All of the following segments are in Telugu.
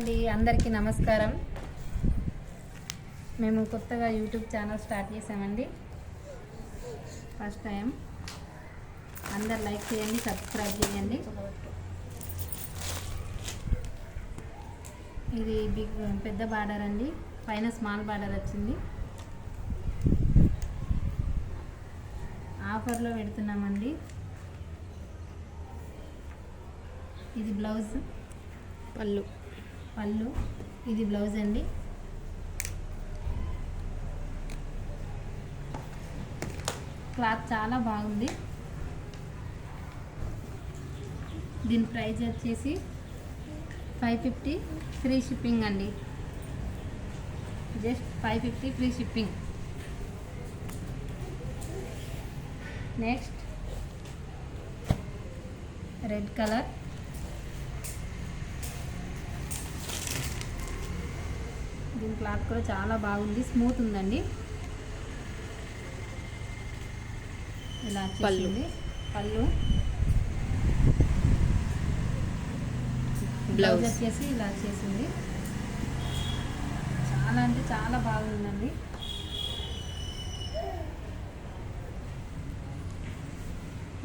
అండి, అందరికీ నమస్కారం. మేము కొత్తగా యూట్యూబ్ ఛానల్ స్టార్ట్ చేసామండి. ఫస్ట్ టైం అందరు లైక్ చేయండి, సబ్స్క్రైబ్ చేయండి. ఇది పెద్ద బార్డర్ అండి, పైన స్మాల్ బార్డర్ వచ్చింది. ఆఫర్లో పెడుతున్నామండి. ఇది బ్లౌజ్, పళ్ళు ఇది బ్లౌజ్ అండి. క్లాత్ చాలా బాగుంది. దీని ప్రైస్ వచ్చేసి 550 ఫ్రీ షిప్పింగ్ అండి. Just 550 free shipping. Next red colour, దీని క్లాత్ కూడా చాలా బాగుంది, స్మూత్ ఉందండి. ఇలా వచ్చేసింది పళ్ళు. బ్లౌజ్ వచ్చేసి ఇలా వచ్చేసింది. చాలా అంటే చాలా బాగుందండి.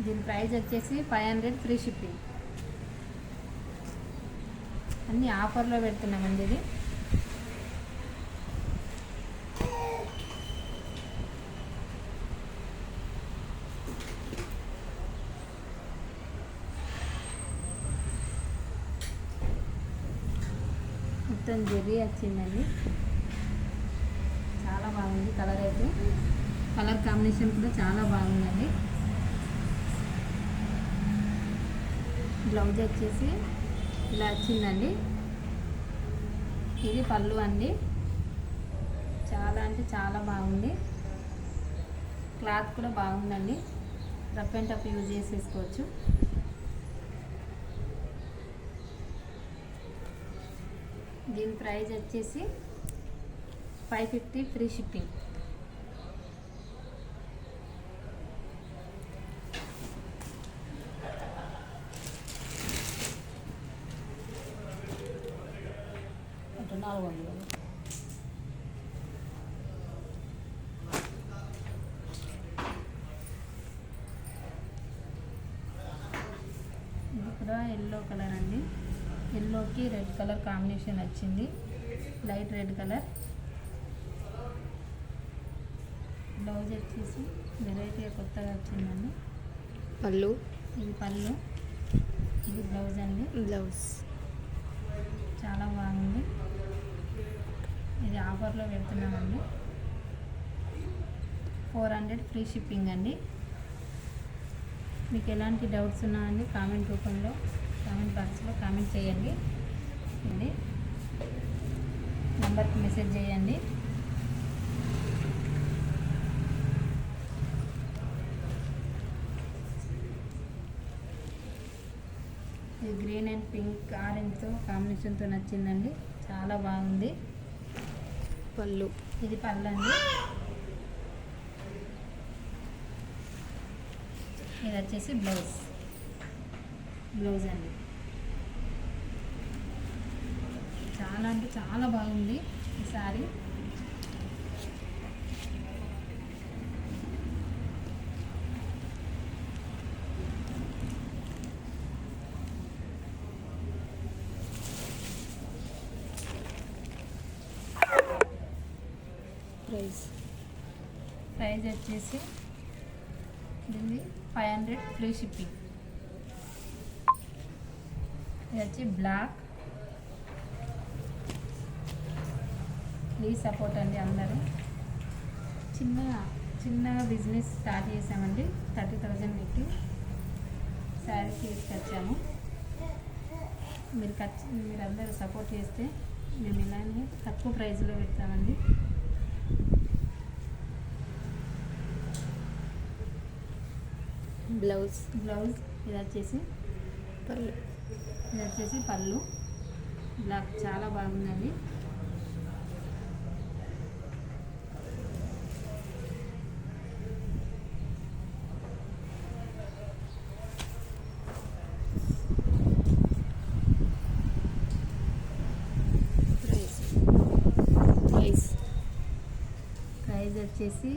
దీని ప్రైస్ వచ్చేసి 500 ఫ్రీ షిప్పింగ్. అన్నీ ఆఫర్లో పెడుతున్నామండి. ఇది మొత్తం జెర్రీ వచ్చిందండి. చాలా బాగుంది. కలర్ అయితే కలర్ కాంబినేషన్ కూడా చాలా బాగుందండి. బ్లౌజ్ వచ్చేసి ఇలా వచ్చిందండి. ఇది పళ్ళు అండి. చాలా అంటే చాలా బాగుంది. క్లాత్ కూడా బాగుందండి. రఫ్ అండ్ టఫ్ యూజ్ చేసేసుకోవచ్చు. దీని ప్రైస్ వచ్చేసి 550 ఫ్రీ షిప్పింగ్. ఇది కూడా ఎల్లో కలర్ అండి. ఎల్లోకి రెడ్ కలర్ కాంబినేషన్ వచ్చింది. Light red colour. బ్లౌజ్ వచ్చేసి వెరైటీగా కొత్తగా వచ్చిందండి. పళ్ళు, ఇది పళ్ళు, ఇది బ్లౌజ్ అండి. బ్లౌజ్ చాలా బాగుంది. ఇది ఆఫర్లో పెడుతున్నామండి. 400 ఫ్రీ షిప్పింగ్ అండి. మీకు ఎలాంటి డౌట్స్ ఉన్నాయండి కామెంట్ రూపంలో, కామెంట్ బాక్స్లో కామెంట్ చేయండి. ఇది నెంబర్కి మెసేజ్ చేయండి. ఇది గ్రీన్ అండ్ పింక్ ఆరెంజ్తో కాంబినేషన్తో నచ్చిందండి. చాలా బాగుంది. పళ్ళు, ఇది పళ్ళు అండి. ఇది వచ్చేసి బ్లౌజ్ అండి. చాలా అంటే చాలా బాగుంది ఈ సారీ. ప్రైస్ వచ్చేసి దీన్ని 500 ఫ్రీ షిప్పింగ్. ఇది వచ్చి బ్లాక్. ప్లీజ్ సపోర్ట్ అండి అందరూ. చిన్నగా బిజినెస్ స్టార్ట్ చేసామండి. 30,000 పెట్టి శారీ తీసుకొచ్చాము. మీరు అందరూ సపోర్ట్ చేస్తే మేము ఇలానే తక్కువ ప్రైస్లో పెడతామండి. బ్లౌజ్ ఇది వచ్చేసి పళ్ళు, ఇది వచ్చేసి పళ్ళు. బ్లాక్ చాలా బాగుందండి. వచ్చేసి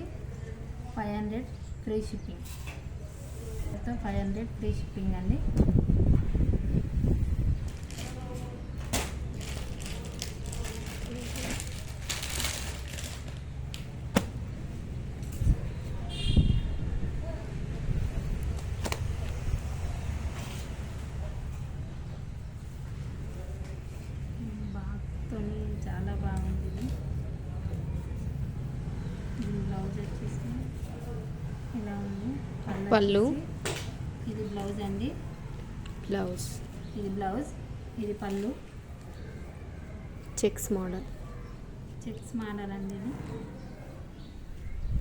500 ఫ్రీ షిప్పింగ్. మొత్తం 500 ఫ్రీ షిప్పింగ్ అండి. బాగుంది, చాలా బాగుంది. ఇది బ్లౌజ్ వచ్చేసి ఇలా ఉంది. పళ్ళు. ఇది బ్లౌజ్ అండి. బ్లౌజ్. ఇది బ్లౌజ్, ఇది పళ్ళు. Checks model. చెక్స్ మోడల్ అండి. ఇది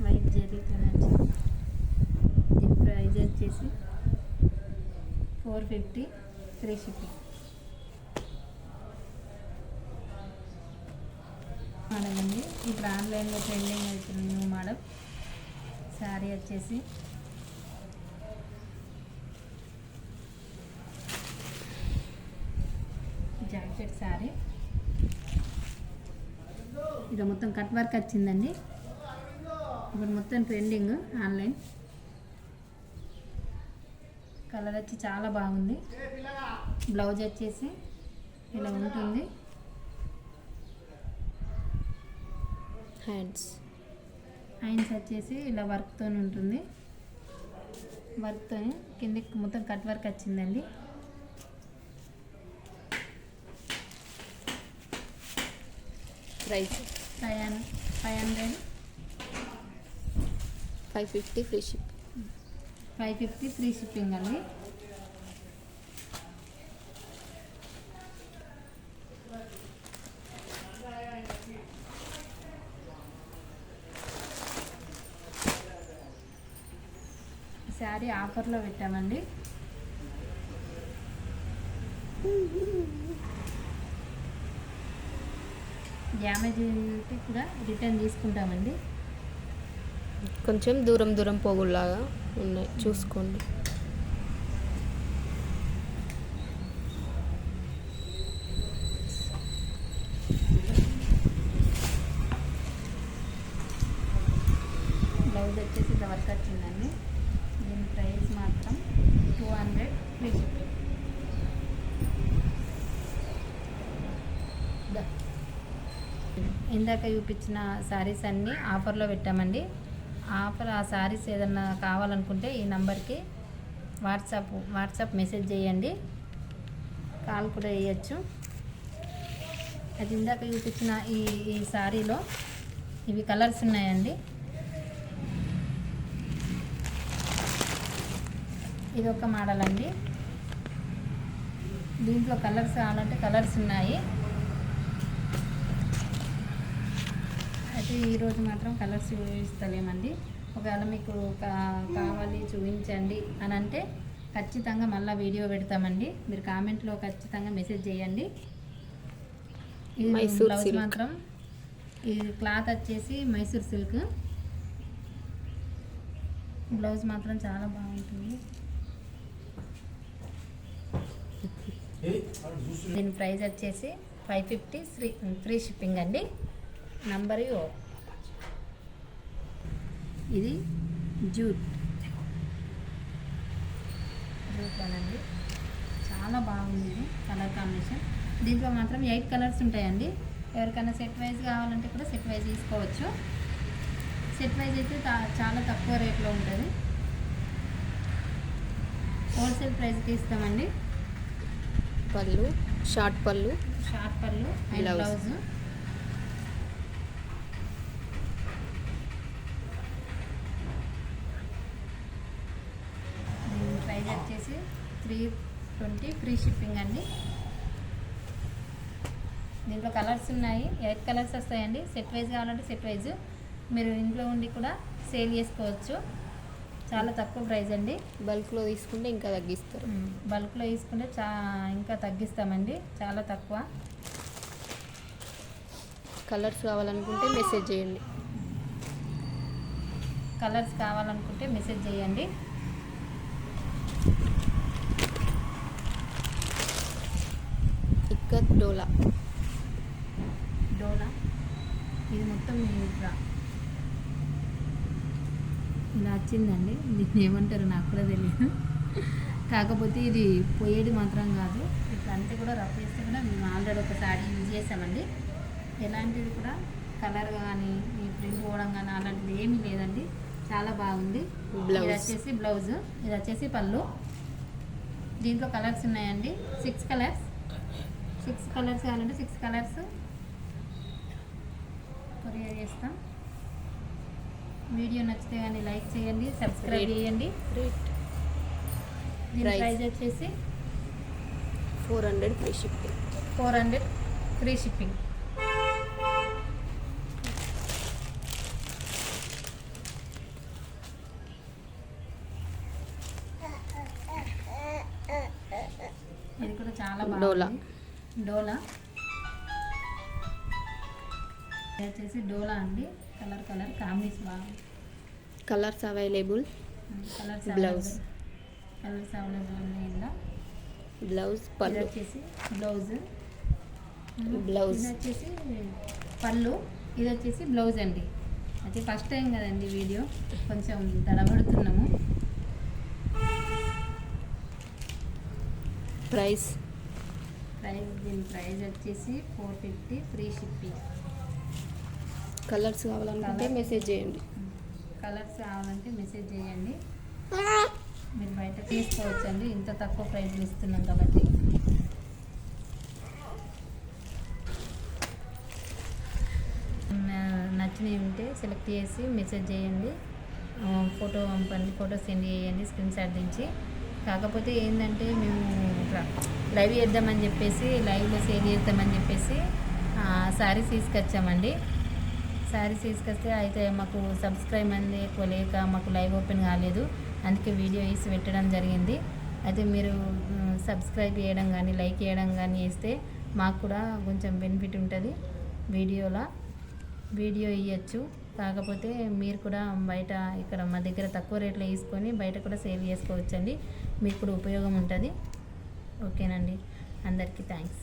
వైట్ జరీతో నచ్చింది. దీని ప్రైజ్ వచ్చేసి 450 ఫ్రీ షిప్పింగ్. మోడల్ అండి. ఇప్పుడు ఆన్లైన్లో ట్రెండింగ్ అవుతుంది న్యూ మోడల్. శారీ వచ్చేసి జాకెట్ శారీ. ఇది మొత్తం కట్ వర్క్ వచ్చిందండి. ఇప్పుడు మొత్తం ట్రెండింగ్ ఆన్లైన్. కలర్ వచ్చి చాలా బాగుంది. బ్లౌజ్ వచ్చేసి ఇలా ఉంటుంది. హ్యాండ్స్ వచ్చేసి ఇలా వర్క్తో ఉంటుంది. వర్క్తో కిందకి మొత్తం కట్ వర్క్ వచ్చిందండి. Price 500 550 free ship. 550 free shipping అండి. శారీ ఆఫర్లో పెట్టామండి. డ్యామేజ్ ఉంటే కూడా రిటర్న్ తీసుకుంటామండి. కొంచెం దూరం పోగుల్లాగా ఉన్నాయి, చూసుకోండి. బ్లౌజ్ వచ్చేసి ఇలా వర్క్ వచ్చిందండి. దీని ప్రైస్ మాత్రం 200 ఫ్రీ షిప్పింగ్. ఇందాక చూపించిన శారీస్ అన్నీ ఆఫర్లో పెట్టామండి. ఆ శారీస్ ఏదన్నా కావాలనుకుంటే ఈ నెంబర్కి వాట్సాప్ మెసేజ్ చేయండి. కాల్ కూడా వేయచ్చు. అది ఇందాక చూపించిన ఈ శారీలో ఇవి కలర్స్ ఉన్నాయండి. ఇది ఒక మోడల్ అండి. దీంట్లో కలర్స్ కావాలంటే కలర్స్ ఉన్నాయి. అయితే ఈరోజు మాత్రం కలర్స్ చూపిస్తలేమండి. ఒకవేళ మీకు కావాలి చూపించండి అని అంటే ఖచ్చితంగా మళ్ళీ వీడియో పెడతామండి. మీరు కామెంట్లో ఖచ్చితంగా మెసేజ్ చేయండి. ఇది బ్లౌజ్ మాత్రం ఈ క్లాత్ వచ్చేసి మైసూర్ సిల్క్. బ్లౌజ్ మాత్రం చాలా బాగుంటుంది. దీని ప్రైస్ వచ్చేసి 550 ఫ్రీ షిప్పింగ్ అండి. నంబర్ ఇది జూట్ అనండి. చాలా బాగుంది. ఇది కలర్ కాంబినేషన్. దీంట్లో మాత్రం 8 కలర్స్ ఉంటాయండి. ఎవరికైనా సెట్ వైజ్ కావాలంటే కూడా సెట్ వైజ్ తీసుకోవచ్చు. సెట్ వైజ్ అయితే చాలా తక్కువ రేట్లో ఉంటుంది. హోల్సేల్ ప్రైస్కి ఇస్తామండి. పళ్ళు, షార్ట్ పళ్ళు అండ్ బ్లౌజ్. దీని ప్రైస్ వచ్చేసి 320 ఫ్రీ షిప్పింగ్ అండి. దీంట్లో కలర్స్ ఉన్నాయి. 8 కలర్స్ వస్తాయండి. సెట్ వైజ్ కావాలంటే సెట్ వైజ్ మీరు ఇంట్లో ఉండి కూడా సేల్ చేసుకోవచ్చు. చాలా తక్కువ ప్రైస్ అండి. బల్క్లో తీసుకుంటే ఇంకా తగ్గిస్తారు. బల్క్లో తీసుకుంటే ఇంకా తగ్గిస్తామండి. చాలా తక్కువ. కలర్స్ కావాలనుకుంటే మెసేజ్ చేయండి. ఇక్కత్ డోలా. ఇది మొత్తం ఇలా వచ్చిందండి. దీన్ని ఏమంటారు నాకు కూడా తెలియదు. కాకపోతే ఇది పోయేది మాత్రం కాదు, ఇట్లా అంటే కూడా రఫ్ చేస్తే కూడా మేము ఆల్రెడీ ఒకసారి యూజ్ చేసామండి. ఎలాంటిది కూడా కలర్ కానీ ఈ ప్రింట్ పోవడం కానీ అలాంటిది ఏమీ లేదండి. చాలా బాగుంది. బ్లౌజ్. ఇది వచ్చేసి బ్లౌజ్, ఇది వచ్చేసి పళ్ళు. దీంట్లో కలర్స్ ఉన్నాయండి, 6 కలర్స్. 6 కలర్స్ కావాలంటే 6 కలర్స్ కొరియర్ చేస్తాం. వీడియో నచ్చితే కానీ లైక్ చేయండి, సబ్స్క్రైబ్ చేయండి. రేట్ దీని Price. ప్రైస్ వచ్చేసి 400 ఫ్రీ షిప్పింగ్. 400 free shipping. ఇది కూడా చాలా డోలా. బాగుంది. డోలా ఇది వచ్చేసి డోలా అండి. కలర్ కాంబినేషన్ బాగుంది. Colours available. Colours Blouse. Colours available ఉన్నాయి ఇందులో. బ్లౌజ్ ఇది పళ్ళు. వచ్చేసి బ్లౌజ్. బ్లౌజ్. ఇది వచ్చేసి పళ్ళు, ఇది వచ్చేసి బ్లౌజ్ అండి. అయితే ఫస్ట్ టైం కదండి వీడియో, కొంచెం తడబడుతున్నాము. ప్రైస్ దీని ప్రైస్ వచ్చేసి 450 ఫ్రీ షిప్పింగ్. కలర్స్ కావాలనుకుంటే మెసేజ్ చేయండి. కలర్స్ కావాలంటే మెసేజ్ చేయండి. మీరు బయట తీసుకోవచ్చండి, ఇంత తక్కువ ప్రైస్లో ఇస్తున్నాం కాబట్టి. నచ్చినవి ఉంటే సెలెక్ట్ చేసి మెసేజ్ చేయండి, ఫోటో పంపండి, ఫోటో సెండ్ చేయండి స్క్రీన్ షాట్ దించి. కాకపోతే ఏంటంటే మేము ఇట్లా లైవ్ చేద్దామని చెప్పేసి, లైవ్లో సేల్ చేద్దామని చెప్పేసి శారీస్ తీసుకొచ్చామండి. శారీస్ తీసుకొస్తే అయితే మాకు సబ్స్క్రైబ్ అంది ఎక్కువ లేక మాకు లైవ్ ఓపెన్ కాలేదు, అందుకే వీడియో వేసి పెట్టడం జరిగింది. అయితే మీరు సబ్స్క్రైబ్ చేయడం కానీ లైక్ చేయడం కానీ చేస్తే మాకు కూడా కొంచెం బెనిఫిట్ ఉంటుంది. వీడియో ఇవ్వచ్చు. కాకపోతే మీరు కూడా బయట ఇక్కడ మా దగ్గర తక్కువ రేట్లో తీసుకొని బయట కూడా సేల్ చేసుకోవచ్చండి, మీకు కూడా ఉపయోగం ఉంటుంది. ఓకేనండి, అందరికీ థ్యాంక్స్.